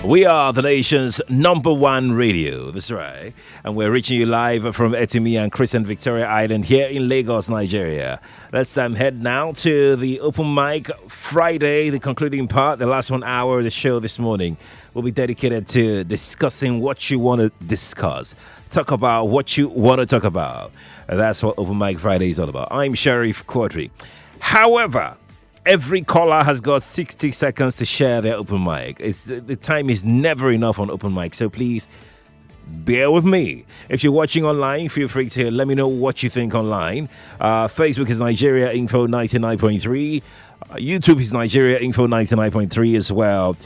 We are the nation's number one radio. That's right. And we're reaching you live from Etimi and Chris and Victoria Island here in Lagos, Nigeria. Let's head now to the Open Mic Friday, the concluding part, the last 1 hour of the show this morning will be dedicated to discussing what you want to discuss. Talk about what you want to talk about. And that's what Open Mic Friday is all about. I'm Sheriff Quadry. However, every caller has got 60 seconds to share their open mic. The time is never enough on open mic, so please bear with me. If you're watching online, feel free to let me know what you think online. Facebook is Nigeria Info 99.3. YouTube is Nigeria Info 99.3 as well.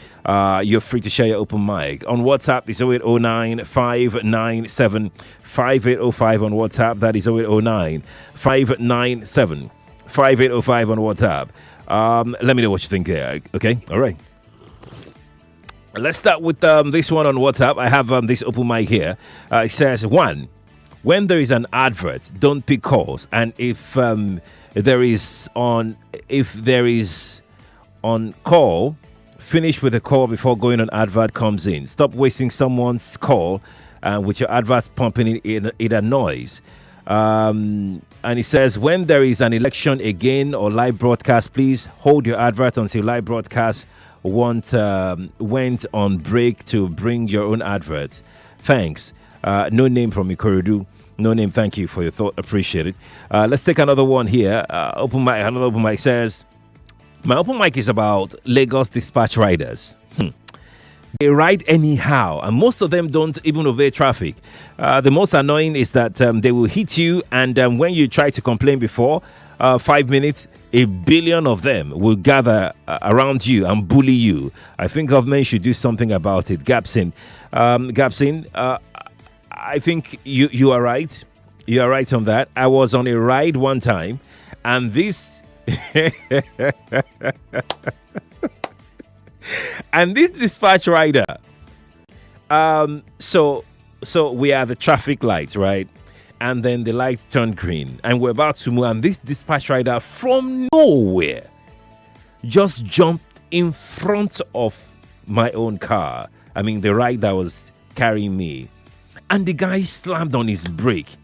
You're free to share your open mic. On WhatsApp, it's 0809 597 5805 on WhatsApp. That is 0809 597 5805 on WhatsApp. Let me know what you think there. Okay, all right. Let's start with this one on WhatsApp. I have this open mic here. It says, 1, when there is an advert, don't pick calls. And if there is on call, finish with the call before going on advert comes in. Stop wasting someone's call with your advert pumping it annoys. And it says, when there is an election again or live broadcast, please hold your advert until live broadcast went on break to bring your own advert. Thanks. No name from Ikorodu. No name, thank you for your thought. Appreciate it. Let's take another one here. Another open mic says, my open mic is about Lagos dispatch riders. They ride anyhow, and most of them don't even obey traffic. The most annoying is that they will hit you, and when you try to complain before 5 minutes, 1 billion of them will gather around you and bully you. I think government should do something about it. Gapsin, I think you are right. You are right on that. I was on a ride one time, and this... And this dispatch rider, so we are the traffic lights, right? And then the lights turned green, and we're about to move. And this dispatch rider from nowhere just jumped in front of my own car. I mean, the ride that was carrying me, and the guy slammed on his brake.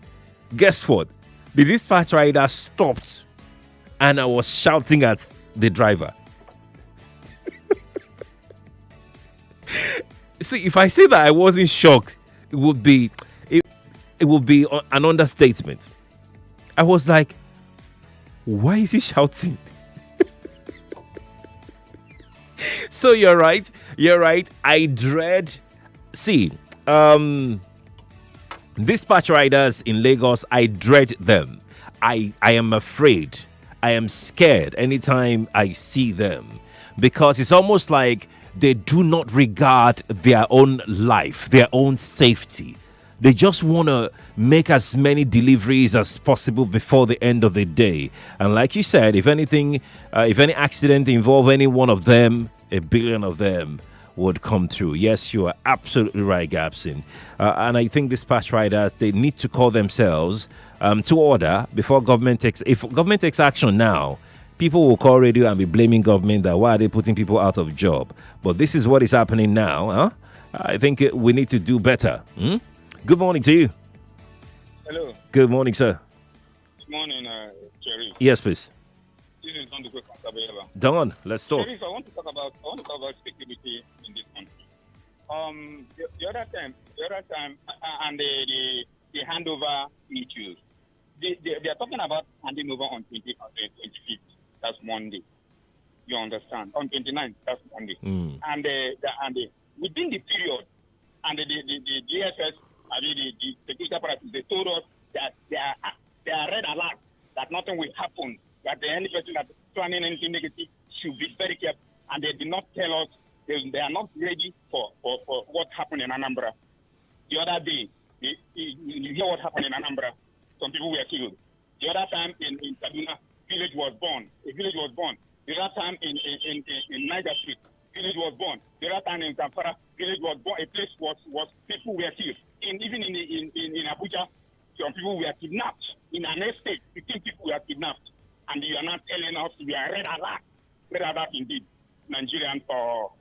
Guess what? The dispatch rider stopped, and I was shouting at the driver. See, if I say that I wasn't shocked, it would be an understatement. I was like, why is he shouting? So you're right. I dread. See, dispatch riders in Lagos, I dread them. I am afraid. I am scared anytime I see them, because it's almost like they do not regard their own life, their own safety. They just want to make as many deliveries as possible before the end of the day. And like you said, if any accident involve any one of them, 1 billion of them would come through. Yes, you are absolutely right, Gapsin. And I think dispatch riders, they need to call themselves to order before government takes. If government takes action now, people will call radio and be blaming government that why are they putting people out of job. But this is what is happening now. Huh? I think we need to do better. Good morning to you. Hello. Good morning, sir. Good morning, Jerry. Yes, please. This is Don Duque from Sabela. Don, let's talk. Jerry, I want to talk about security in this country. The other time, and the handover issues. They are talking about handing over on 25th. That's Monday. You understand? On 29th, that's Monday. And within the period, and the DSS, the security apparatus, they told us that they are red alert, that nothing will happen, that any person that is planning anything negative should be very careful. And they did not tell us they are not ready for what happened in Anambra. The other day, you hear what happened in Anambra. Some people were killed. The other time in Kaduna, a village was born. The other time in Niger Street, village was born. The other time in Zamfara, village was born. A place was people were killed. Even in Abuja, some people were kidnapped. In an estate, 15 people were kidnapped. And you are not telling us we are red alert indeed. Nigerian for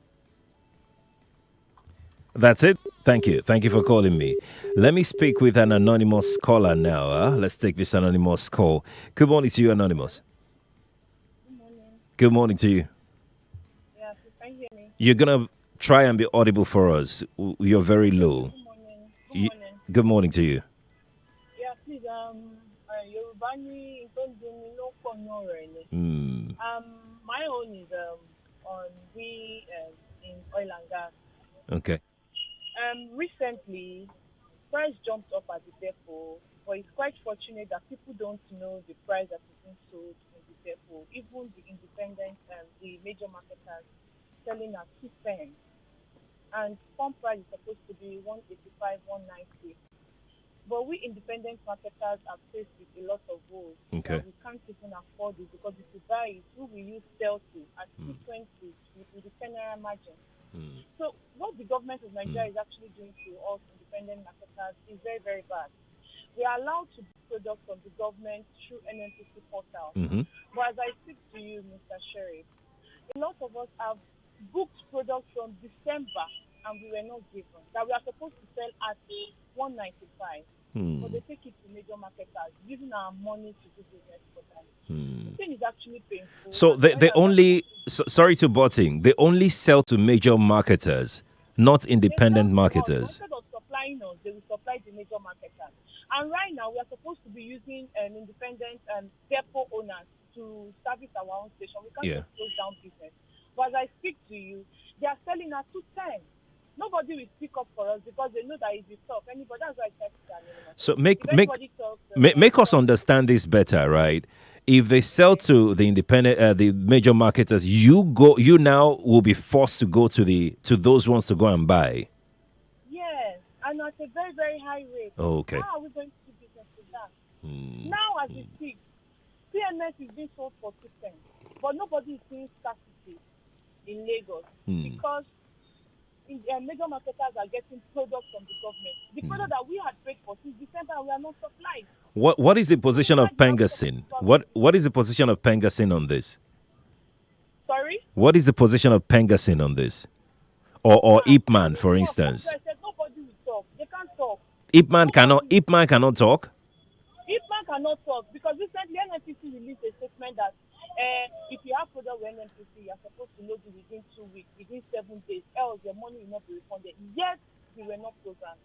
That's it. Thank you. Thank you for calling me. Let me speak with an anonymous caller now. Let's take this anonymous call. Good morning to you, anonymous. Good morning. Good morning to you. Yeah, please can you hear me? You're gonna try and be audible for us. You're very Okay, low. good morning. Good Y- morning. Good morning to you. Yeah, please, Yoruba ni tó ń dunni ló pọ̀ náà rẹ̀ ni. Hmm. My own is on in oil and gas. Okay. Recently, price jumped up at the depot, but it's quite fortunate that people don't know the price that is being sold in the depot. Even the independent and the major marketers selling at 210, and pump price is supposed to be 185, 190. But we independent marketers are faced with a lot of woes Okay. that we can't even afford it, because if we buy it, who will use sell to at 220 with the 10 naira margin? So what the government of Nigeria is actually doing to us independent marketers is very, very bad. We are allowed to book products from the government through NNPC portal. Mm-hmm. But as I speak to you, Mr. Sheriff, a lot of us have booked products from December and we were not given. That we are supposed to sell at 195. But they take it to major marketers, using our money to do business for them. The thing is actually painful. So And they when only sorry to butting. They only sell to major marketers, not they independent sell to us, marketers. instead of supplying us, they will supply the major marketers. And right now, we are supposed to be using independent depot owners to service our own station. We can't Yeah. just close down business. But as I speak to you, they are selling at 210. Nobody will speak up for us because they know that if you talk, anybody, that's why I said to anonymous. So If make anybody talks, make us understand this better, right? If they sell to the independent, the major marketers, you now will be forced to go to those ones to go and buy. yes, and at a very, very high rate. Oh, okay. How are we going to do business with that? Now, as we speak, PMS is being sold for 210, but nobody is seeing scarcity in Lagos because major marketers are getting products from the government. The product that we had paid for since December, we are not supplied. What is the position of Pengasin? What is the position of Pengasin on this? Sorry? What is the position of Pengasin on this? Or Ipman, for instance? I said nobody will talk. They can't talk. Ipman cannot talk. Ipman cannot talk because recently NNPC released a statement that if you have product with NNPC, you are supposed to load it within 2 weeks, within 7 days, else your money will not be refunded. Yet, we were not programmed.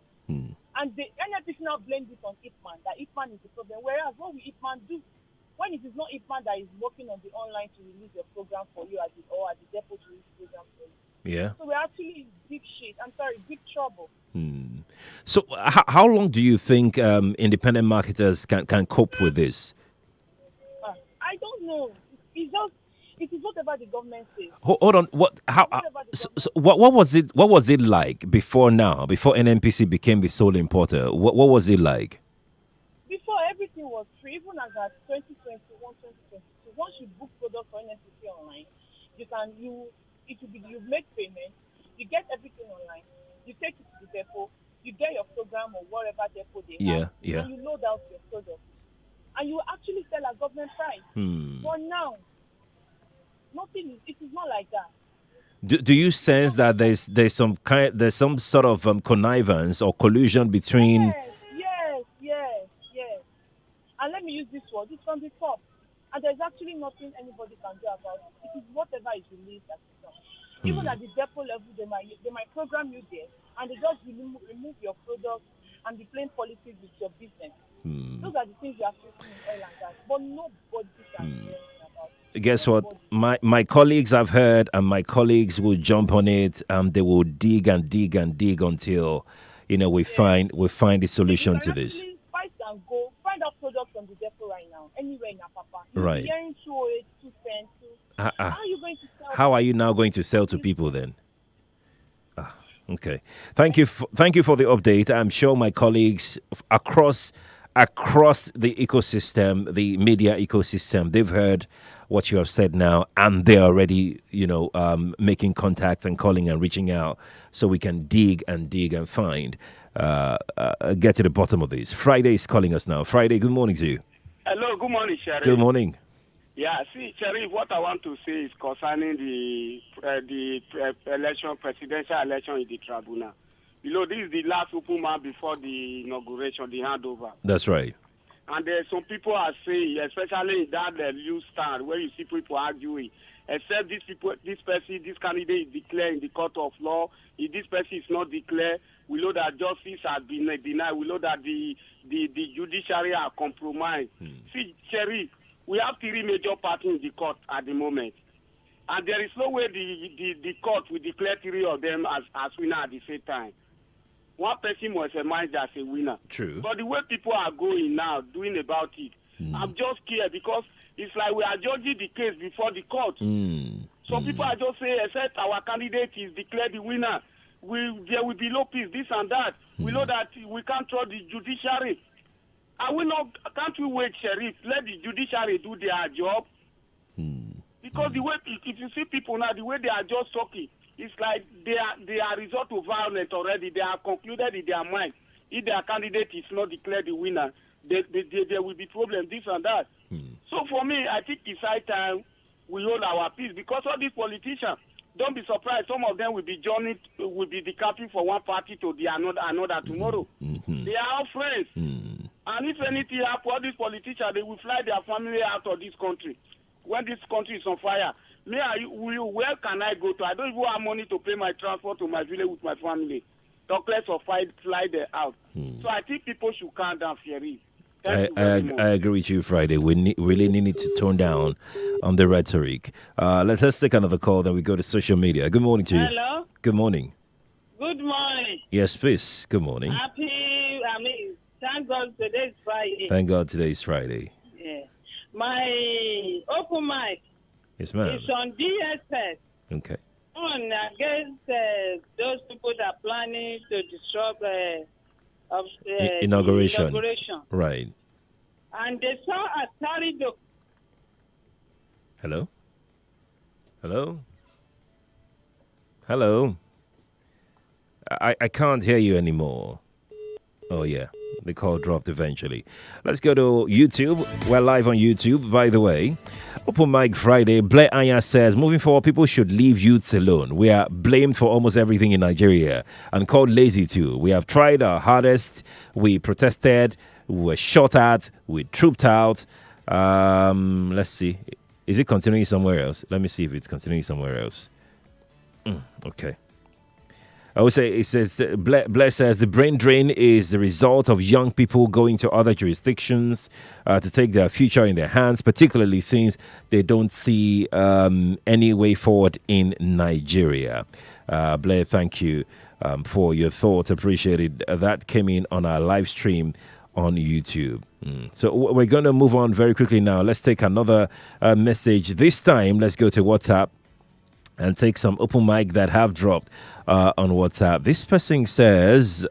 And the NNPC now blamed this on Ipman, that Ipman is the problem. Whereas, what will Ipman do? When it is not Ipman that is working on the online to release your program for you at the depot to release the program for you. Yeah. So we're actually in big shit. I'm sorry, big trouble. So how long do you think independent marketers can cope with this? I don't know. It is whatever the government says. Hold on. What was it? What was it like before now? Before NNPC became the sole importer, what was it like? Before, everything was free, even as at 2021, 2022. Once you book products for NNPC online, you make payment, you get everything online, you take it to the depot, you get your program or whatever depot they have, and you load out your product, and you actually sell at government price. But now, it is not like that. Do you sense that there's some sort of connivance or collusion between? Yes. And let me use this word. It's from the top, and there's actually nothing anybody can do about it. It is whatever is released as it's done. Even at the depot level, they might program you there, and they just remove your product and be playing politics with your business. Those are the things you have to see in oil and gas, but nobody can do anything about it. Guess what? My colleagues have heard, and my colleagues will jump on it. They will dig and dig and dig until we find the solution to this. Fight and go find out products from the depot right now, anywhere in Apapa. Right. You're hearing 208, 210, How are you going to sell? How are you now going to sell to people then? Okay. Thank you for the update. I'm sure my colleagues across the ecosystem, the media ecosystem, they've heard what you have said now, and they're already, making contact and calling and reaching out so we can dig and find, get to the bottom of this. Friday is calling us now. Friday, good morning to you. Hello, good morning, Sheriff. Good morning. Yeah, see, Sheriff, what I want to say is concerning the presidential election in the tribunal. This is the last open man before the inauguration, the handover. That's right. And some people are saying, especially in that news stand where you see people arguing, except this candidate is declared in the court of law. If this person is not declared, we know that justice has been denied. We know that the judiciary are compromised. See, Sheriff, we have 3 major parties in the court at the moment. And there is no way the court will declare 3 of them as winner at the same time. One person must emerge as a winner. True. But the way people are going now, doing about it, I'm just scared because it's like we are judging the case before the court. So people are just saying, except our candidate is declared the winner, there will be no peace, this and that. We know that we can't trust the judiciary. Can't we wait, Sheriff? Let the judiciary do their job. Because the way, if you see people now, the way they are just talking, it's like they are resort to violence already. They are concluded in their mind. If their candidate is not declared the winner, there will be problems, this and that. So for me, I think it's high time we hold our peace because all these politicians, don't be surprised, some of them will be decamping from one party to the another tomorrow. They are all friends. And if anything happens, all these politicians, they will fly their family out of this country. When this country is on fire, where can I go to? I don't even have money to pay my transport to my village with my family. Talk less of fly them out. So I think people should calm down, Fieri. I agree with you, Friday. We really need to tone down on the rhetoric. Let's take another call, then we go to social media. Good morning to you. Hello. Good morning. Good morning. Yes, please. Good morning. Thank God today is Friday. Thank God today is Friday. Yeah. My open mic Yes, ma'am. is on DSS. Okay. On against those people that are planning to disrupt inauguration. inauguration. Right. And they saw a carry the. Hello? Hello? Hello? I can't hear you anymore. Oh, yeah. The call dropped eventually. Let's go to YouTube. We're live on YouTube, by the way. Open Mic Friday. Blair Aya says, moving forward, people should leave youths alone. We are blamed for almost everything in Nigeria and called lazy too. We have tried our hardest. We protested. We were shot at. We trooped out. Let's see. Is it continuing somewhere else? Let me see if it's continuing somewhere else. Okay. I would say, it says, Blair says the brain drain is the result of young people going to other jurisdictions to take their future in their hands, particularly since they don't see any way forward in Nigeria. Blair, thank you for your thoughts. Appreciated. That came in on our live stream on YouTube. So we're going to move on very quickly now. Let's take another message. This time, let's go to WhatsApp and take some open mic that have dropped on WhatsApp. This person says,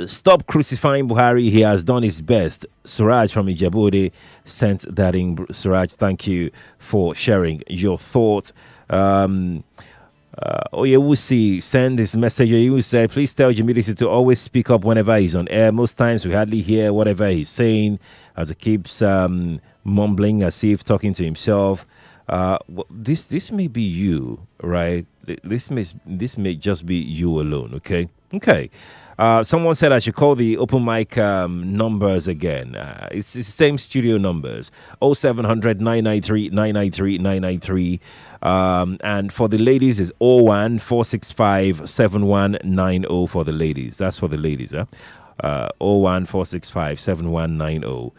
stop crucifying Buhari. He has done his best. Suraj from Ijebode sent that in. Suraj, thank you for sharing your thought. Oyewusi send this message. Oyewusi said, please tell Jimilisi to always speak up whenever he's on air. Most times we hardly hear whatever he's saying as he keeps mumbling as if talking to himself. This may be you, right? This may just be you alone, okay? Okay. Someone said I should call the open mic numbers again. It's the same studio numbers. 0700 993 993 993. And for the ladies, it's 01 465 7190 for the ladies. That's for the ladies, huh? 01 465 7190.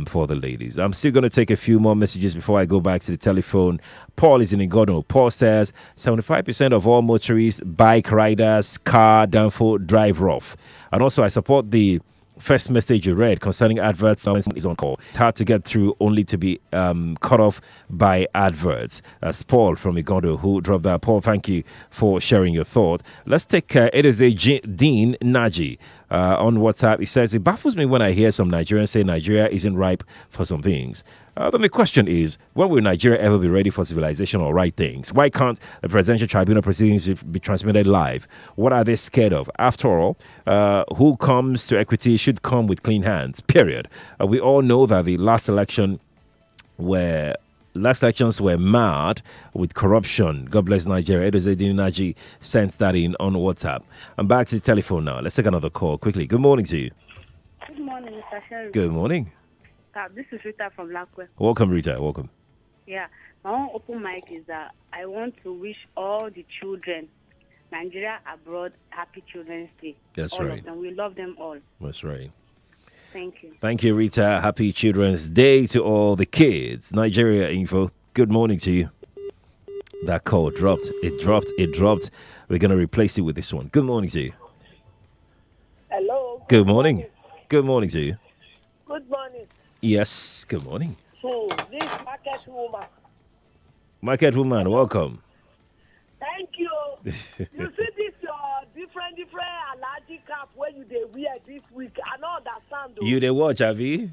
For the ladies. I'm still going to take a few more messages before I go back to the telephone. Paul is in Igodo. Paul says 75% of all motorists, bike riders, car, danfo, drive rough. And also, I support the first message you read concerning adverts is on call. It's hard to get through only to be cut off by adverts. That's Paul from Igodo who dropped that. Paul, thank you for sharing your thought. Let's take it is a Dean Naji. On WhatsApp, he says, it baffles me when I hear some Nigerians say Nigeria isn't ripe for some things. The question is, when will Nigeria ever be ready for civilization or right things? Why can't the presidential tribunal proceedings be transmitted live? What are they scared of? After all, who comes to equity should come with clean hands, period. We all know that the last election were last elections were marred with corruption. God bless Nigeria. Edozedin Naji sent that in on WhatsApp. I'm back to the telephone now. Let's take another call quickly. Good morning to you. Good morning, Mr. Sherry. Good morning. This is Rita from Lakwe. Welcome, Rita. Welcome. Yeah, my own open mic is that I want to wish all the children, Nigeria abroad, happy Children's Day. That's all right. Of them. We love them all. That's right. Thank you. Thank you, Rita. Happy Children's Day to all the kids. Nigeria Info. Good morning to you. That call dropped. It dropped. We're going to replace it with this one. Good morning to you. Hello. Good morning. Good morning to you. Good morning. Yes, good morning. So, this market woman. Market woman, welcome. Thank you. You see this different allergic cap where you dey wear this week. I don't understand though. You dey watch, Avi?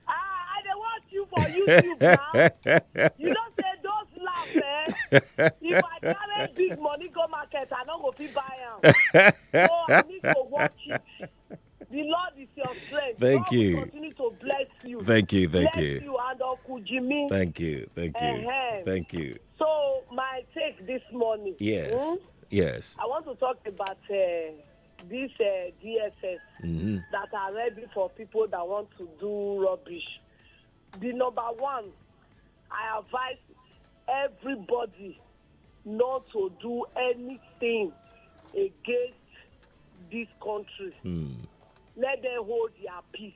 I dey watch you for YouTube now. You don't say those laugh, eh? If I carry big money go market, I don't go fit buy them. So I need to watch it. The Lord is your strength. Thank God you. will continue to bless you. Thank you. Bless you and Uncle Jimmy. Thank you. Thank you. So my take this morning. Yes. Yes. I want to talk about this DSS that are ready for people that want to do rubbish. The number one, I advise everybody not to do anything against this country. Let them hold their peace.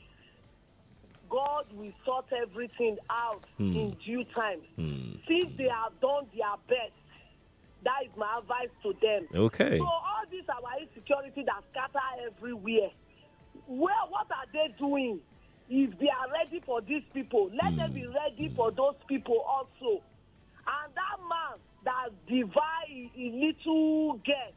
God will sort everything out in due time. Since they have done their best, that is my advice to them. Okay. So all this our insecurity that scatter everywhere, well, what are they doing? If they are ready for these people, let them be ready for those people also. And that man that divide a little girl,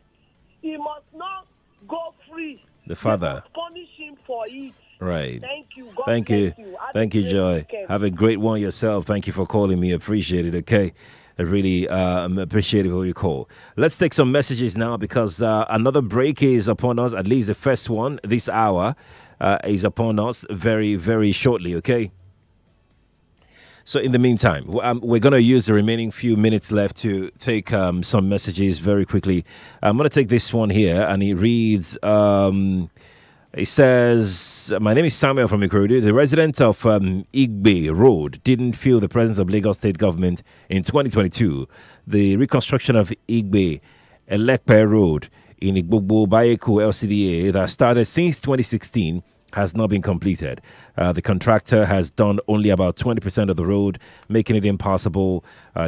he must not go free. The father. They must punish him for it. Right. Thank you. God Thank you. bless you. Thank you, Joy. Have a great one yourself. Thank you for calling me. Appreciate it. Okay. I really appreciate it for your call. Let's take some messages now because another break is upon us. At least the first one this hour is upon us very, very shortly. Okay. So in the meantime, we're going to use the remaining few minutes left to take some messages very quickly. I'm going to take this one here, and it reads, it says, my name is Samuel from Ikorodu. The resident of Igbe Road didn't feel the presence of Lagos State government in 2022. The reconstruction of Igbe Elekpe Road in Igbogbo Bayeku LCDA that started since 2016 has not been completed. The contractor has done only about 20% of the road, making it impossible.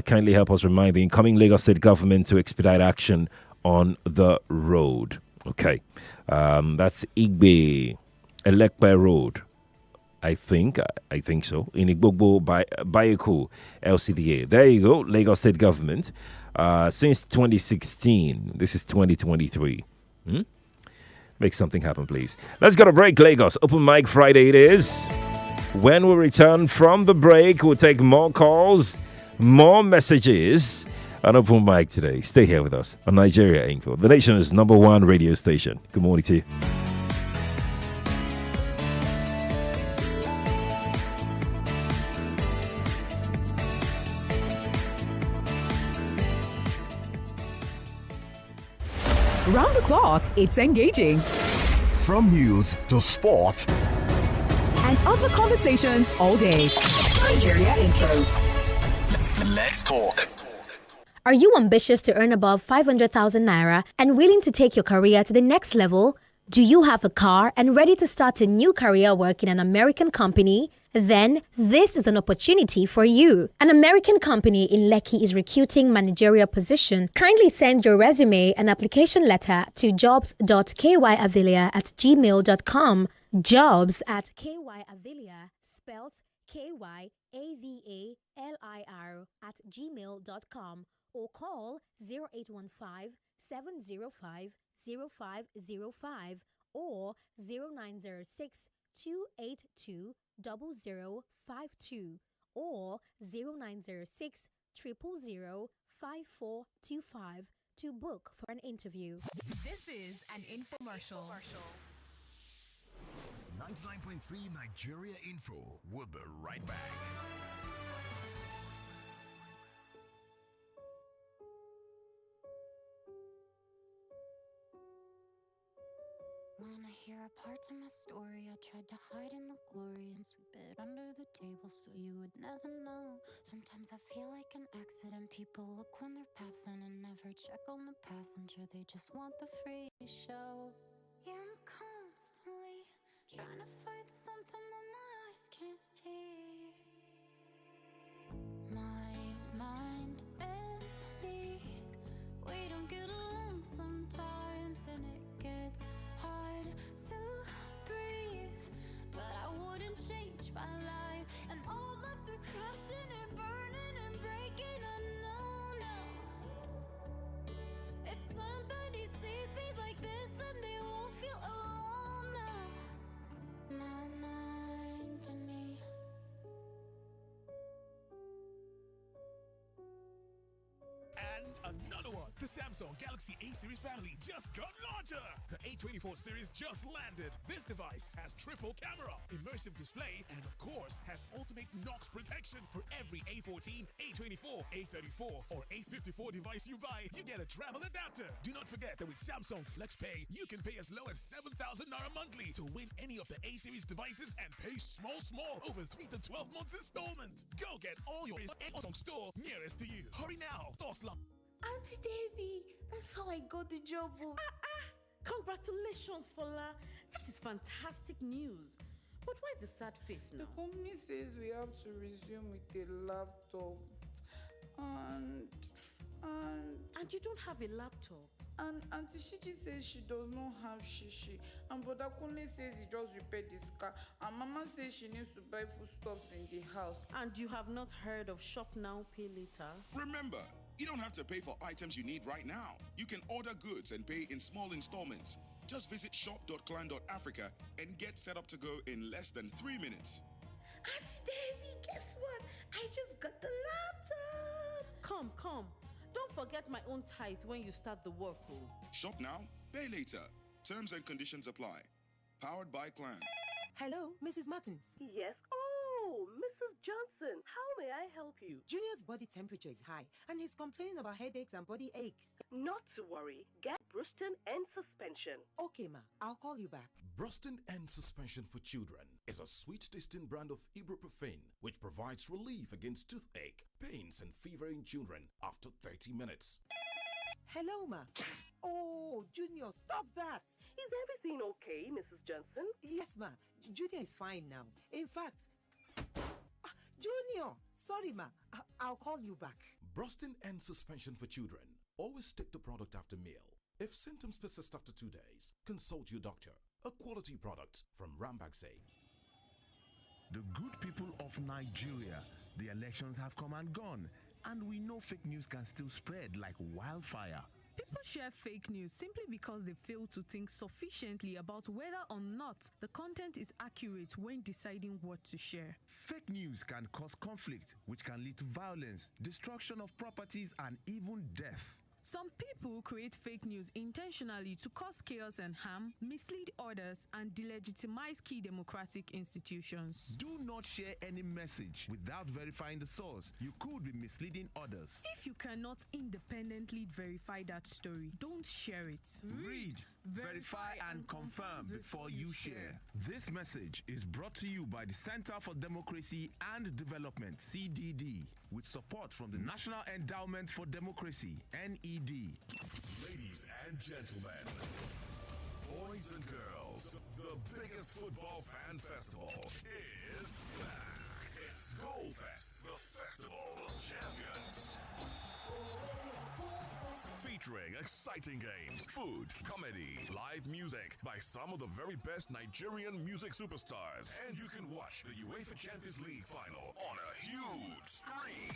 Kindly help us remind the incoming Lagos State government to expedite action on the road. Okay. That's Igbe Elekpe Road. I think so. In Igbogbo Bayeku LCDA. There you go. Lagos State government. Since 2016. This is 2023. Make something happen, please. Let's go to break, Lagos. Open Mic Friday it is. When we return from the break, we'll take more calls, more messages on Open Mic today. Stay here with us on Nigeria Info, the nation's #1 radio station. Good morning to you. Round the clock, it's engaging. From news to sport and other conversations all day. Nigeria Info. Let's talk. Are you ambitious to earn above 500,000 naira and willing to take your career to the next level? Do you have a car and ready to start a new career working in an American company? Then this is an opportunity for you. An American company in Lekki is recruiting managerial position. Kindly send your resume and application letter to jobs.kyavilia@gmail.com. Jobs@kyavilia, spelled KYAVALIR @gmail.com, or call 0815-705-0505 or 0906-282-0052 or 0906-000-5425 to book for an interview. This is an infomercial. 99.3 Nigeria Info. We'll be right back. Wanna hear a part of my story? I tried to hide in the glory and sweep it under the table so you would never know. Sometimes I feel like an accident. People look when they're passing and never check on the passenger. They just want the free show. Yeah, I'm constantly trying to fight something that my eyes can't see. My mind and me, we don't get along sometimes, and it gets hard to breathe. But I wouldn't change my life and all of the crashing and burning and breaking. I know now, if somebody sees me like this, then they won't feel alone now. My mind and me. And another one. The Samsung Galaxy A series family just got larger. The A24 series just landed. This device has triple camera, immersive display, and of course has ultimate Knox protection. For every A14, A24, A34, or A54 device you buy, you get a travel adapter. Do not forget that with Samsung FlexPay, you can pay as low as 7,000 Naira monthly to win any of the A series devices and pay small over 3 to 12 months installment. Go get all your Samsung store nearest to you. Hurry now. Auntie Davy, that's how I got the job. Congratulations, Fola. That is fantastic news. But why the sad face now? The company says we have to resume with a laptop. And you don't have a laptop? And Auntie Shiji says she does not have shishi. And Brother Kunle says he just repaired his car. And Mama says she needs to buy foodstuffs in the house. And you have not heard of Shop Now, Pay Later? Remember, you don't have to pay for items you need right now. You can order goods and pay in small installments. Just visit shop.clan.africa and get set up to go in less than 3 minutes. Auntie Davy, guess what? I just got the laptop. Come. Don't forget my own tithe when you start the work. Shop now, pay later. Terms and conditions apply. Powered by Clan. Hello, Mrs. Martins. Yes. Oh, Mrs. Johnson, how may I help you? Junior's body temperature is high and he's complaining about headaches and body aches. Not to worry. Get Bruston and suspension. Okay, ma. I'll call you back. Bruston and suspension for children is a sweet-tasting brand of ibuprofen which provides relief against toothache, pains, and fever in children after 30 minutes. Hello, ma. Oh, Junior, stop that. Is everything okay, Mrs. Johnson? Yes, ma. Junior is fine now. In fact, Junior, sorry, ma. I'll call you back. Brustin and suspension for children. Always take the product after meal. If symptoms persist after 2 days, consult your doctor. A quality product from Rambaxay. The good people of Nigeria, the elections have come and gone, and we know fake news can still spread like wildfire. People share fake news simply because they fail to think sufficiently about whether or not the content is accurate when deciding what to share. Fake news can cause conflict, which can lead to violence, destruction of properties, and even death. Some people create fake news intentionally to cause chaos and harm, mislead others, and delegitimize key democratic institutions. Do not share any message without verifying the source. You could be misleading others. If you cannot independently verify that story, don't share it. Read, verify, and confirm before you share. This message is brought to you by the Center for Democracy and Development, CDD, with support from the National Endowment for Democracy, NED. Ladies and gentlemen, boys and girls, the biggest football fan festival is back. It's Goalfest, the Festival of Champions. Featuring exciting games, food, comedy, live music by some of the very best Nigerian music superstars. And you can watch the UEFA Champions League final on a huge screen.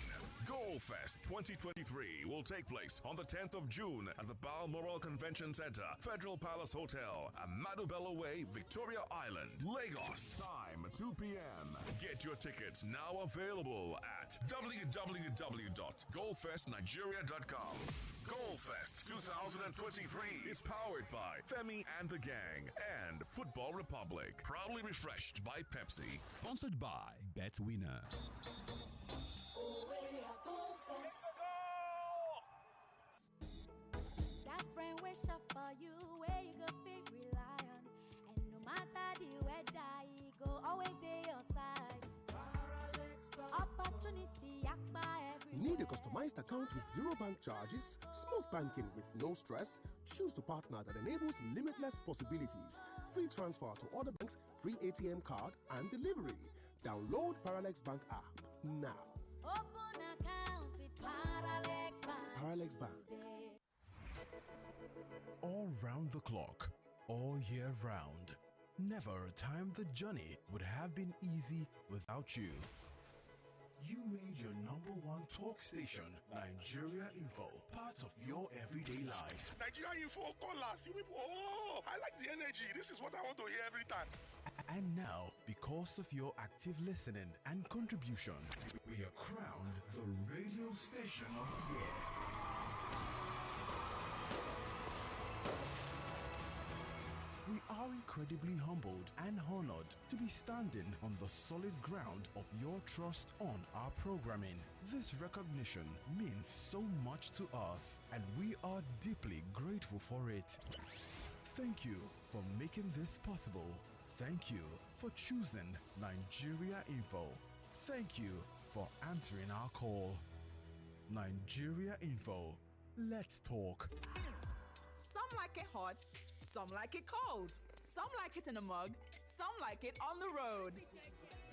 Goalfest 2023 will take place on the 10th of June at the Balmoral Convention Center, Federal Palace Hotel, Amadu Bello Way, Victoria Island, Lagos. Time 2 p.m. Get your tickets now available at www.goalfestnigeria.com. Goalfest 2023 is powered by Femi and the Gang and Football Republic. Proudly refreshed by Pepsi. Sponsored by BetWinner. That friend wish up for you where you could fit rely on. Need a customized account with zero bank charges? Smooth banking with no stress? Choose the partner that enables limitless possibilities. Free transfer to other banks, free ATM card, and delivery. Download Paralex Bank app now. Open account with Paralex Bank. Paralex Bank. All round the clock, all year round. Never a time the journey would have been easy without you. You made your #1 talk station, Nigeria Info, part of your everyday life. Nigeria Info, call us. You people, I like the energy. This is what I want to hear every time. And now, because of your active listening and contribution, we are crowned the radio station of the year. We are incredibly humbled and honored to be standing on the solid ground of your trust on our programming. This recognition means so much to us, and we are deeply grateful for it. Thank you for making this possible. Thank you for choosing Nigeria Info. Thank you for answering our call. Nigeria Info. Let's talk. Some like it hot, some like it cold, some like it in a mug, some like it on the road.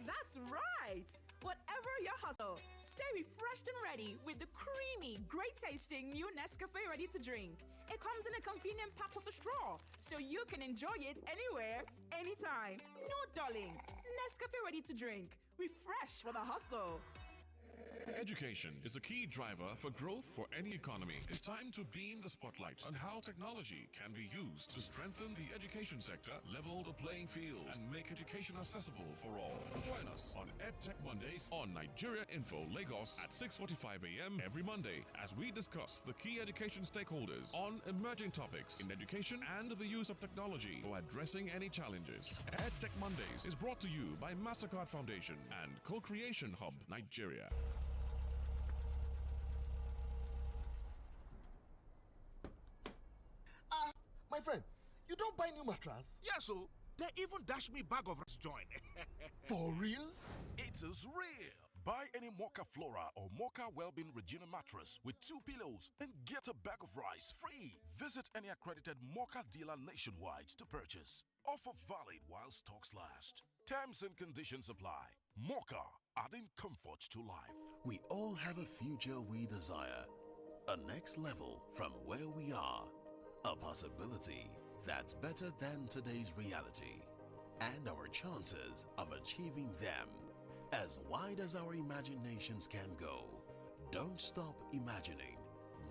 That's right! Whatever your hustle, stay refreshed and ready with the creamy, great-tasting new Nescafe Ready to Drink. It comes in a convenient pack with a straw, so you can enjoy it anywhere, anytime. No dulling. Nescafe Ready to Drink. Refresh for the hustle. Education is a key driver for growth for any economy. It's time to beam the spotlight on how technology can be used to strengthen the education sector, level the playing field, and make education accessible for all. Join us on EdTech Mondays on Nigeria Info Lagos at 6:45 a.m. every Monday as we discuss the key education stakeholders on emerging topics in education and the use of technology for addressing any challenges. EdTech Mondays is brought to you by MasterCard Foundation and Co-Creation Hub Nigeria. My friend, you don't buy new mattress? Yes, so they even dash me bag of rice join. For real? It is real. Buy any Mocha Flora or Mocha Wellbeing Regina mattress with 2 pillows and get a bag of rice free. Visit any accredited Mocha dealer nationwide to purchase. Offer valid while stocks last. Terms and conditions apply. Mocha, adding comfort to life. We all have a future we desire. A next level from where we are. A possibility that's better than today's reality. And our chances of achieving them as wide as our imaginations can go. Don't stop imagining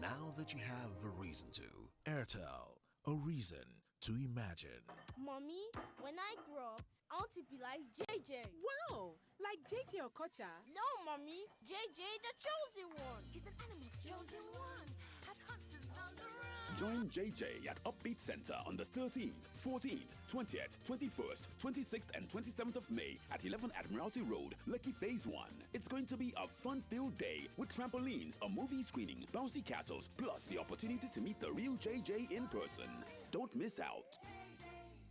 now that you have a reason to. Airtel, a reason to imagine. Mommy, when I grow up, I want to be like JJ. Wow, like JJ Okocha? No, Mommy, JJ the chosen one. He's an animal's chosen one. Has hunters on the run. Join JJ at Upbeat Center on the 13th, 14th, 20th, 21st, 26th, and 27th of May at 11 Admiralty Road, Lekki Phase 1. It's going to be a fun-filled day with trampolines, a movie screening, bouncy castles, plus the opportunity to meet the real JJ in person. Don't miss out.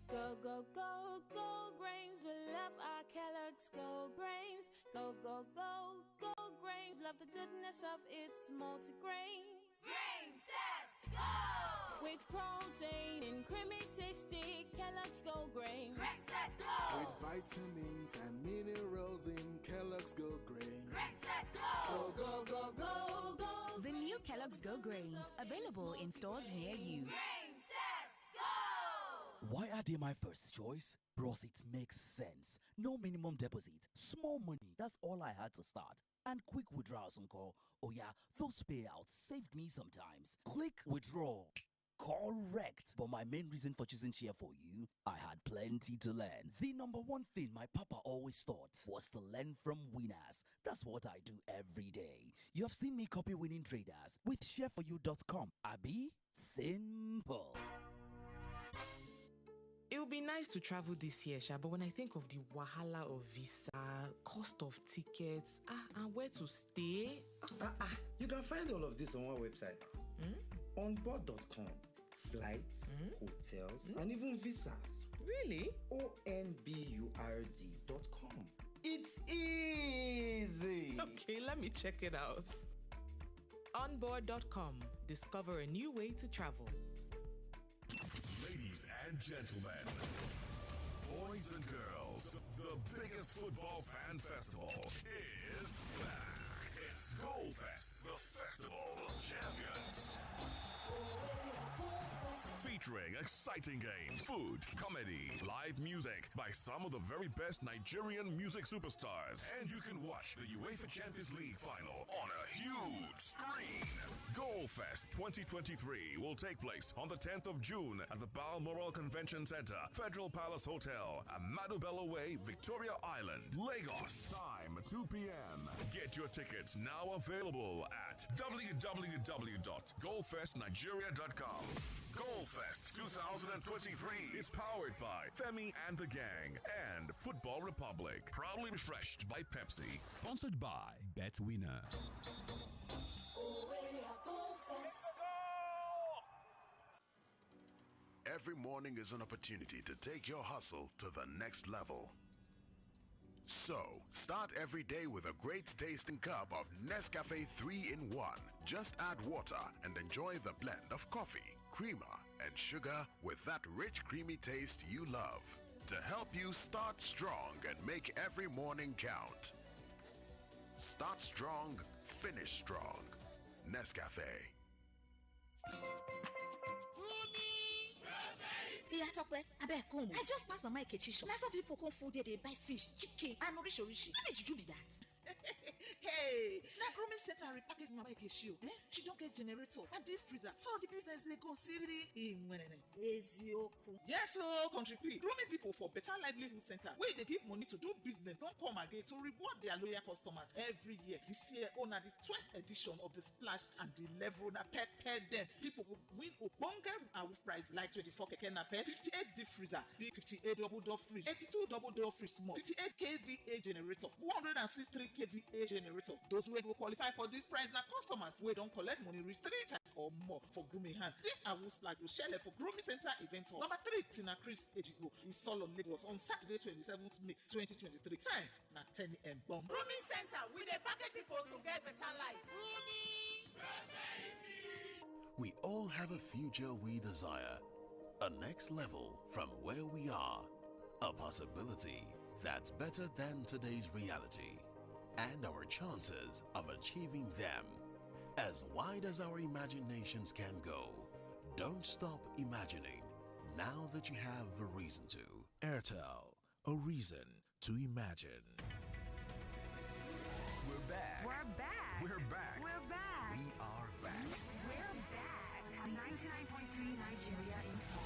Go, go, go, go grains. We love our Kellogg's Go Grains. Go, go, go, go grains. Love the goodness of its multi-grains. Grain sets go! With protein and creamy tasty Kellogg's Go Grains. Grain sets go! With vitamins and minerals in Kellogg's Go Grains. Grain sets go! So go, go, go, go. The new Kellogg's Go Grains, available in stores near you. Grain sets go! Why are they my first choice? Bros, it makes sense. No minimum deposit, small money, that's all I had to start. And quick withdrawals, uncle. Oh yeah, those payouts saved me sometimes. Click withdraw. Correct. But my main reason for choosing Share for You, I had plenty to learn. The number one thing my papa always taught was to learn from winners. That's what I do every day. You have seen me copy winning traders with shareforyou.com. Abi, simple. It would be nice to travel this year, Sha, but when I think of the wahala of visa, cost of tickets, and where to stay... You can find all of this on our website. Onboard.com. Flights, hotels, and even visas. Really? onboard.com. It It's easy. Okay, let me check it out. Onboard.com. Discover a new way to travel. Ladies and gentlemen, boys and girls, the biggest football fan festival is back. It's Goalfest, the Festival of Champions. Featuring exciting games, food, comedy, live music by some of the very best Nigerian music superstars. And you can watch the UEFA Champions League final on a huge screen. Goalfest 2023 will take place on the 10th of June at the Balmoral Convention Center, Federal Palace Hotel, Amadu Bello Way, Victoria Island, Lagos. Time 2 p.m. Get your tickets now available at www.goalfestnigeria.com. Goalfest 2023 is powered by Femi and the Gang and Football Republic. Proudly refreshed by Pepsi. Sponsored by BetWinner. Every morning is an opportunity to take your hustle to the next level. So, start every day with a great tasting cup of Nescafe 3-in-1. Just add water and enjoy the blend of coffee, creamer, and sugar with that rich, creamy taste you love. To help you start strong and make every morning count. Start strong, finish strong. Nescafe. Hey, Atokwe, abeg come. I just passed Mama Nkechi shop. Na some people come food there, they buy fish, chicken, and orishi. How did you do that? Hey, na grooming center repackage Mama Nkechi. She don't get generator and deep freezer, so the business they go seriously in Wenene. Ezioku. Yes, so country people, grooming people for better livelihood center. Where they give money to do business, don't come again to reward their loyal customers every year. This year, on the 12th edition of the Splash and the Level na pet them. People will win Obonga with prize like 24 keke na pet, 58 deep freezer, 58 double door fridge, 82 double door fridge small, 58 kVA generator, 163 kVA generator. Those who will qualify for this prize na customers wey don't collect money reach 3 times or more for grooming hand. This award flag will share for grooming center event hall. Number 3, Tina Chris Ejigbo in Solo, Lagos on Saturday 27th May 2023. Time na 10 a.m. Bomb. Grooming center, we dey package people to get better life. We all have a future we desire, a next level from where we are, a possibility that's better than today's reality, and our chances of achieving them as wide as our imaginations can go. Don't stop imagining now that you have a reason to. Airtel, a reason to imagine. We're back. We're back. We're back. We're back. We are back. We're back. 99.3 Nigeria Info.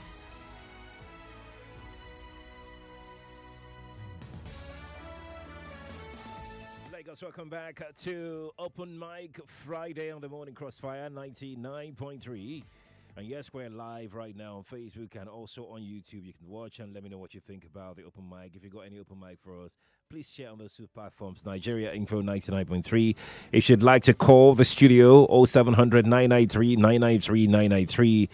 Lagos, welcome back to Open Mic Friday on the Morning Crossfire 99.3. And yes, we're live right now on Facebook and also on YouTube. You can watch and let me know what you think about the open mic. If you got any open mic for us, please share on those two platforms. Nigeria Info 99.3. If you'd like to call the studio, 0700 993 993 993.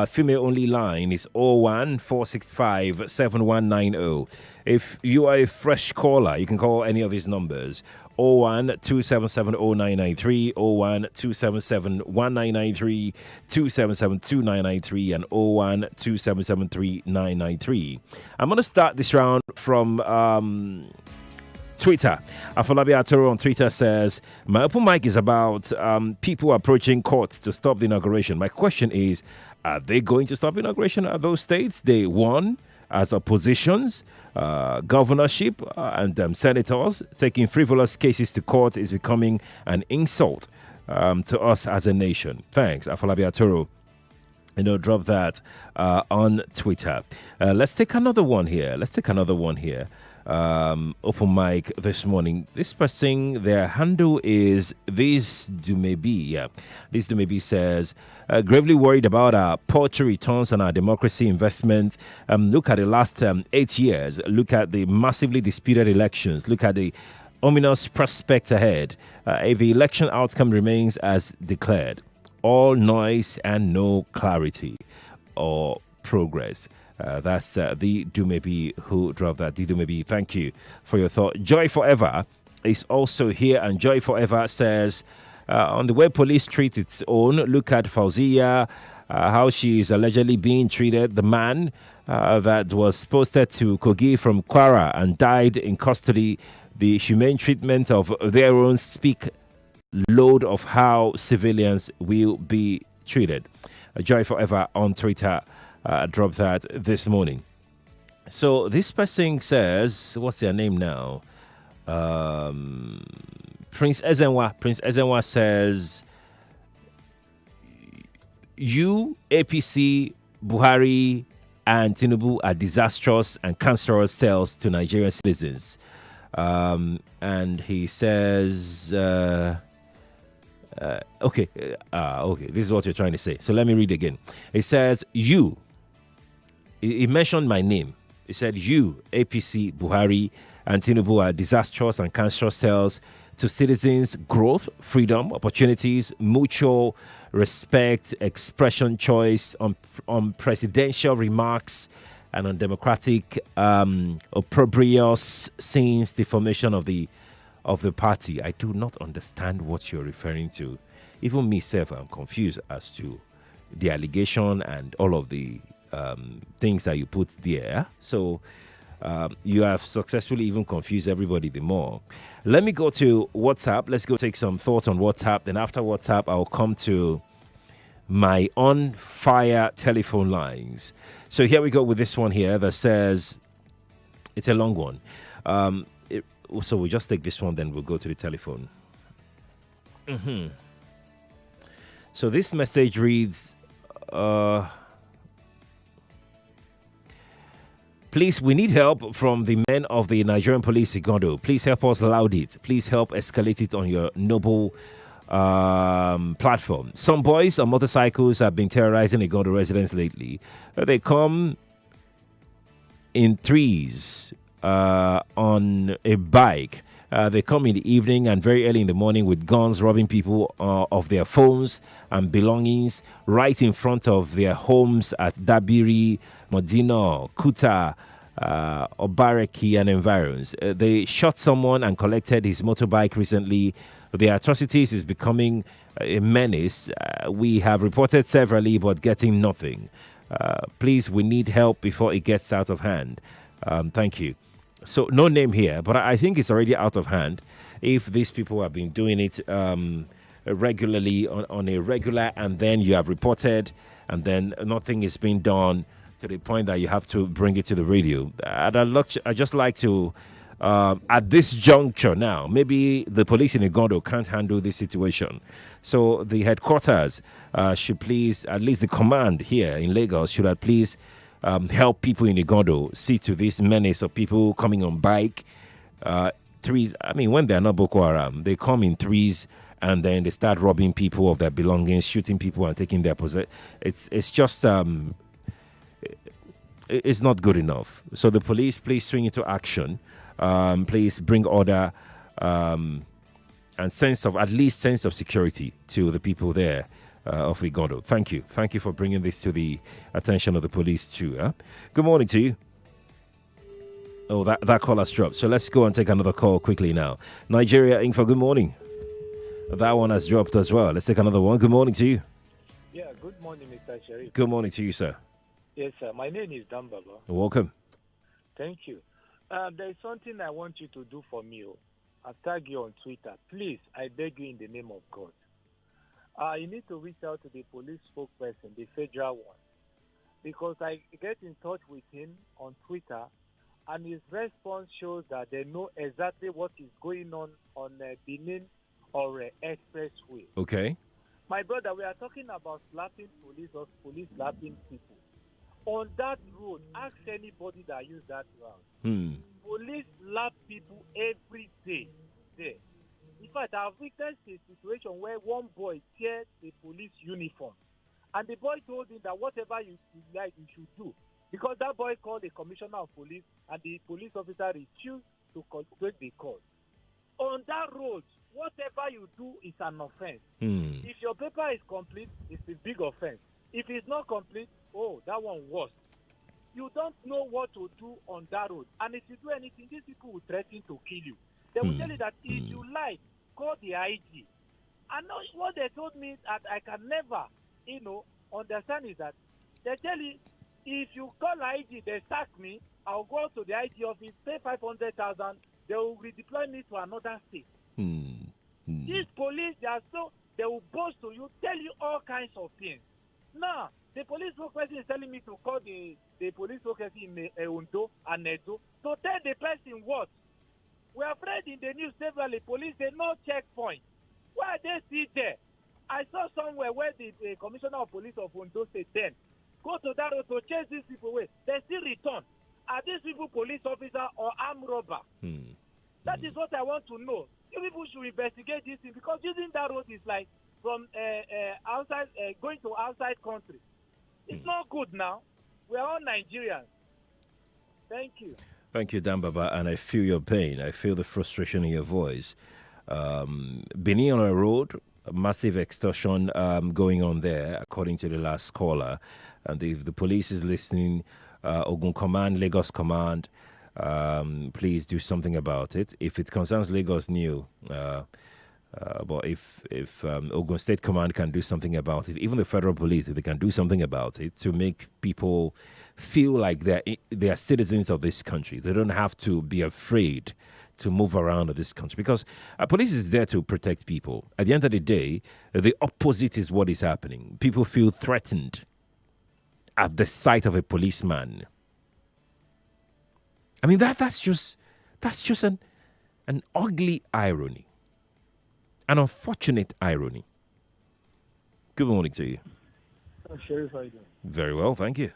Female only line is 01 465 7190. If you are a fresh caller, you can call any of these numbers: 01 277 0993, 01 277 1993, 277 2993, and 01 277 3993. I'm going to start this round from Twitter. Afolabi Atoro on Twitter says, my open mic is about people approaching courts to stop the inauguration. My question is, are they going to stop inauguration at those states they won as oppositions? Governorship and senators taking frivolous cases to court is becoming an insult to us as a nation. Thanks, Afolabi Atoro. Drop that on Twitter. Let's take another one here. Open mic this morning. This person, their handle is This Dumebi. Yeah, This Dumebi says, gravely worried about our paltry returns on our democracy investment. Look at the last 8 years. Look at the massively disputed elections. Look at the ominous prospect ahead. If the election outcome remains as declared, all noise and no clarity. Or progress. That's the Dumebi who dropped that. The Dumebi, thank you for your thought. Joy Forever is also here, and Joy Forever says, on the way police treat its own, look at Fauzia, how she is allegedly being treated. The man that was posted to Kogi from Kwara and died in custody, the humane treatment of their own speak load of how civilians will be treated. Joy Forever on Twitter dropped that this morning. So this person says, what's their name now? Prince Ezenwa. Prince Ezenwa says, you, APC, Buhari, and Tinubu are disastrous and cancerous cells to Nigerian citizens. And he says, okay, this is what you're trying to say. So let me read again. It says, you, he mentioned my name. He said, you, APC, Buhari, and Tinubu are disastrous and cancerous cells to citizens' growth, freedom, opportunities, mutual respect, expression choice, on presidential remarks, and on democratic opprobrious since the formation of the party. I do not understand what you're referring to. Even myself, I'm confused as to the allegation and all of the things that you put there. So you have successfully even confused everybody the more. Let me go to WhatsApp. Let's go take some thoughts on WhatsApp. Then after WhatsApp, I'll come to my on fire telephone lines. So here we go with this one here that says, it's a long one. So we'll just take this one, then we'll go to the telephone. So this message reads, please, we need help from the men of the Nigerian police, Igondo. Please help us loud it. Please help escalate it on your noble platform. Some boys on motorcycles have been terrorizing Igondo residents lately. They come in threes on a bike. They come in the evening and very early in the morning with guns, robbing people of their phones and belongings right in front of their homes at Dabiri, Modino, Kuta, Obareki, and environs. They shot someone and collected his motorbike recently. The atrocities is becoming a menace. We have reported severally, but getting nothing. Please, we need help before it gets out of hand. Thank you. So no name here, but I think it's already out of hand. If these people have been doing it regularly on a regular, and then you have reported, and then nothing is being done to the point that you have to bring it to the radio. I just like to, at this juncture now, maybe the police in Igondo can't handle this situation. So the headquarters should please, at least the command here in Lagos, should at least help people in Igondo see to this menace of people coming on bike, threes. I mean, when they're not Boko Haram, they come in threes and then they start robbing people of their belongings, shooting people and taking their possession. It's just it's not good enough. So the police, please swing into action. Please bring order and sense of security to the people there. Of Igondo. Thank you. Thank you for bringing this to the attention of the police too. Good morning to you. Oh, that call has dropped. So let's go and take another call quickly now. Nigeria Info, good morning. That one has dropped as well. Let's take another one. Good morning to you. Yeah, good morning, Mr. Sharif. Good morning to you, sir. Yes, sir. My name is Dan Baba. Welcome. Thank you. There is something I want you to do for me. I'll tag you on Twitter. Please, I beg you in the name of God. You need to reach out to the police spokesperson, the federal one, because I get in touch with him on Twitter, and his response shows that they know exactly what is going on Benin or Expressway. Okay. My brother, we are talking about slapping police or police slapping people. On that road, ask anybody that use that route. Police slap people every day there. In fact, I've witnessed a situation where one boy teared a police uniform, and the boy told him that whatever you like, you should do, because that boy called the commissioner of police, and the police officer refused to take the call. On that road, whatever you do is an offense. If your paper is complete, it's a big offense. If it's not complete, Oh, that one worse. You don't know what to do on that road. And if you do anything, these people will threaten to kill you. They will tell you that if you lie, call the IG. And now what they told me that I can never, understand is that they tell you, if you call IG, they sack me, I'll go to the IG office, pay 500,000, they will redeploy me to another state. These police, they will boast to you, tell you all kinds of things. Now, the police spokesperson is telling me to call the police spokesperson in Ondo and Nedo to tell the person what? We have read in the news severally, police say no checkpoint. Why are they still there? I saw somewhere where the commissioner of police of Ondo said then, go to that road to chase these people away. They still return. Are these people police officer or armed robber? That is what I want to know. You people should investigate this thing because using that road is like from outside, going to outside country. It's not good now. We are all Nigerians. Thank you. Thank you, Dan Baba, and I feel your pain. I feel the frustration in your voice. Benin on a road, a massive extortion going on there, according to the last caller. And if the police is listening, Ogun Command, Lagos Command, please do something about it. If it concerns Lagos, new. But if Ogun State Command can do something about it, even the federal police, if they can do something about it to make people feel like they are citizens of this country, they don't have to be afraid to move around in this country because police is there to protect people. At the end of the day, the opposite is what is happening. People feel threatened at the sight of a policeman. I mean, that's just an ugly irony. An unfortunate irony. Good morning to you. Sheriff, how are you doing? Very well, thank you.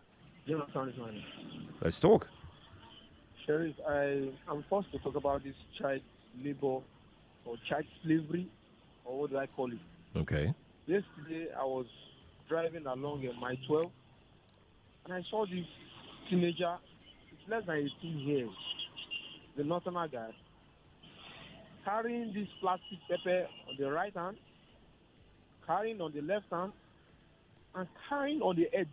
Jonathan is my name. Let's talk. Sheriff, I'm forced to talk about this child labor or child slavery, or what do I call it? Okay. Yesterday, I was driving along in my 12, and I saw this teenager, it's less than 18 years, the northerner guy, carrying this plastic pepper on the right hand, carrying on the left hand, and carrying on the edge.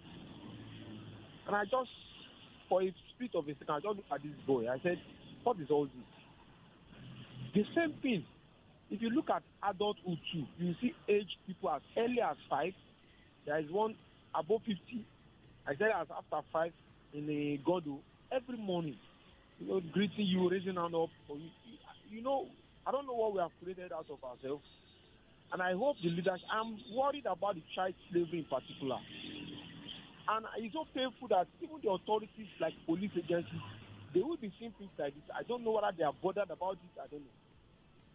And I just, for a split of a second, I just looked at this boy. I said, what is all this? The same thing. If you look at adulthood too, you see aged people as early as 5. There is one above 50. I said as after 5 in a Godo every morning. Greeting you, raising hand up. I don't know what we have created out of ourselves. And I hope the leaders, I'm worried about the child slavery in particular. And it's so painful that even the authorities like police agencies, they will be seeing things like this. I don't know whether they are bothered about it, I don't know.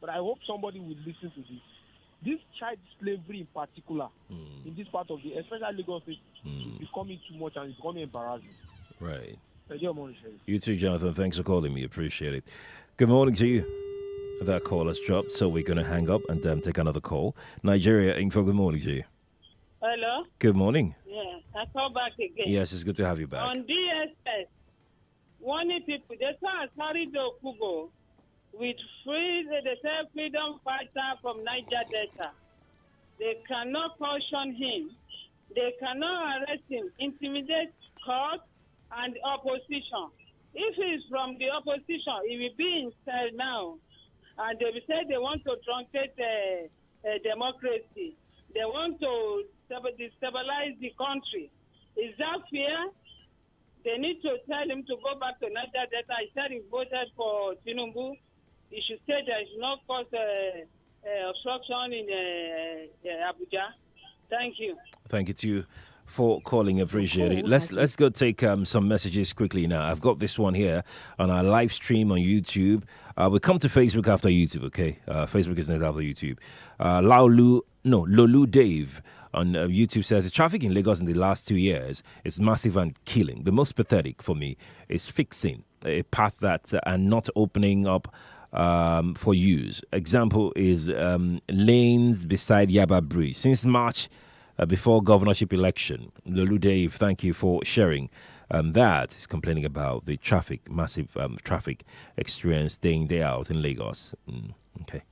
But I hope somebody will listen to this. This child slavery in particular, in this part of especially Lagos State, is becoming too much and it's becoming embarrassing. Right. Thank you, morning, Sheriff. You too, Jonathan. Thanks for calling me. Appreciate it. Good morning to you. That call has dropped, so we're going to hang up and take another call. Nigeria, Info, good morning to you. Hello? Good morning. Yeah, I call back again. Yes, it's good to have you back. On DSS, warning people, they saw Asari Dokubo with they say freedom fighter from Niger Delta. They cannot caution him. They cannot arrest him, intimidate court and opposition. If he's from the opposition, he will be in cell now. And they will say they want to truncate democracy. They want to destabilize the country. Is that fair? They need to tell him to go back to Niger Delta. He said he voted for Tinubu. He should say there is no cause obstruction in Abuja. Thank you. Thank you to you for calling. Appreciate it. Let's go take some messages quickly now. I've got this one here on our live stream on YouTube. We'll come to Facebook after YouTube, okay? Facebook is not after YouTube. Lolu Dave on YouTube says the traffic in Lagos in the last 2 years is massive and killing. The most pathetic for me is fixing a path that and not opening up for use. Example is lanes beside Yaba Bridge. Since March, before governorship election, Lolu Dave, thank you for sharing. That is complaining about the traffic, massive traffic experience day in, day out in Lagos. Okay.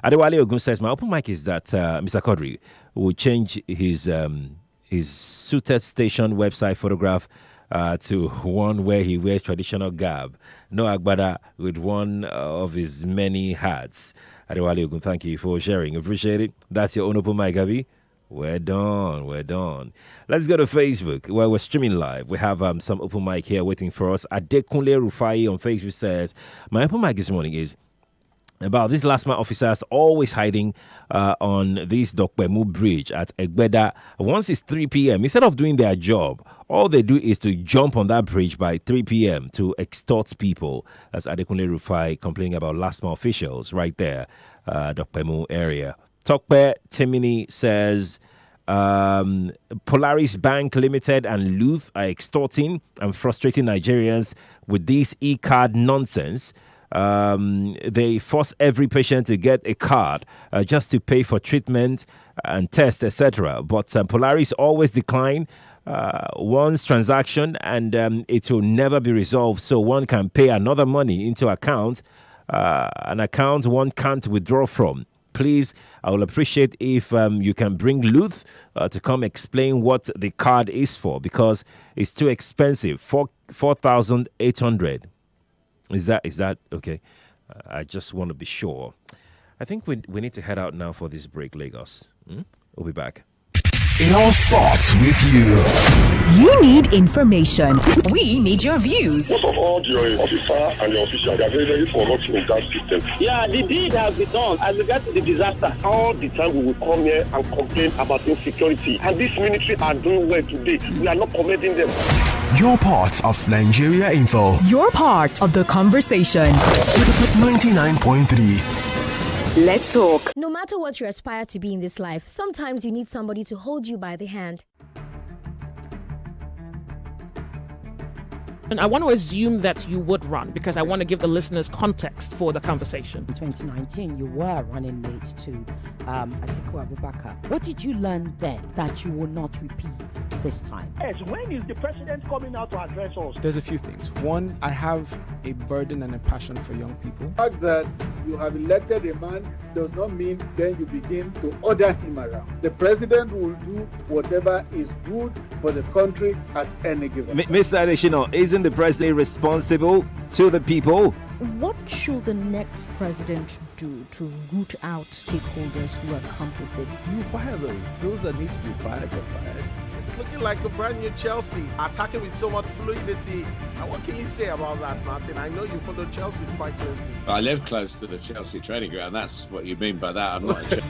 Adewale Ogun says, my open mic is that Mr. Quadry will change his his suited station website photograph to one where he wears traditional garb. No agbada with one of his many hats. Adewale Ogun, thank you for sharing. Appreciate it. That's your own open mic, Abby. We're done. We're done. Let's go to Facebook where we're streaming live. We have some open mic here waiting for us. Adekunle Rufai on Facebook says, my open mic this morning is about these last mile officers always hiding on this Dokpemu bridge at Egbeda. Once it's 3 p.m., instead of doing their job, all they do is to jump on that bridge by 3 p.m. to extort people. That's Adekunle Rufai complaining about last mile officials right there, Dokpemu area. Tokpe Temini says, Polaris Bank Limited and Luth are extorting and frustrating Nigerians with this e-card nonsense. They force every patient to get a card just to pay for treatment and tests, etc. But Polaris always decline one's transaction and it will never be resolved. So one can pay another money into an account one can't withdraw from. Please, I will appreciate if you can bring Luth to come explain what the card is for, because it's too expensive. 4,800. Is that okay? I just want to be sure. I think we need to head out now for this break, Lagos. We'll be back. It all starts with you. You need information. We need your views. Most of all, your officer and your official, they are very, very corrupt in that system. Yeah, the deed has been done as regards to the disaster. All the time we will come here and complain about insecurity. And this military are doing well today. We are not commending them. You're part of Nigeria Info. You're part of the conversation. 99.3. Let's talk. No matter what you aspire to be in this life, sometimes you need somebody to hold you by the hand. And I want to assume that you would run because I want to give the listeners context for the conversation. In 2019, you were running mate to Atiku Abubakar. What did you learn then that you will not repeat this time? Yes, when is the president coming out to address us? There's a few things. One, I have a burden and a passion for young people. The fact that you have elected a man does not mean then you begin to order him around. The president will do whatever is good for the country at any given time. Mr. Adeshino, isn't the president responsible to the people? What should the next president do to root out stakeholders who are complicit? You fire those. Those that need to be fired get fired. It's looking like a brand new Chelsea, attacking with so much fluidity. And what can you say about that, Martin? I know you follow Chelsea quite closely. I live close to the Chelsea training ground. That's what you mean by that. I'm not a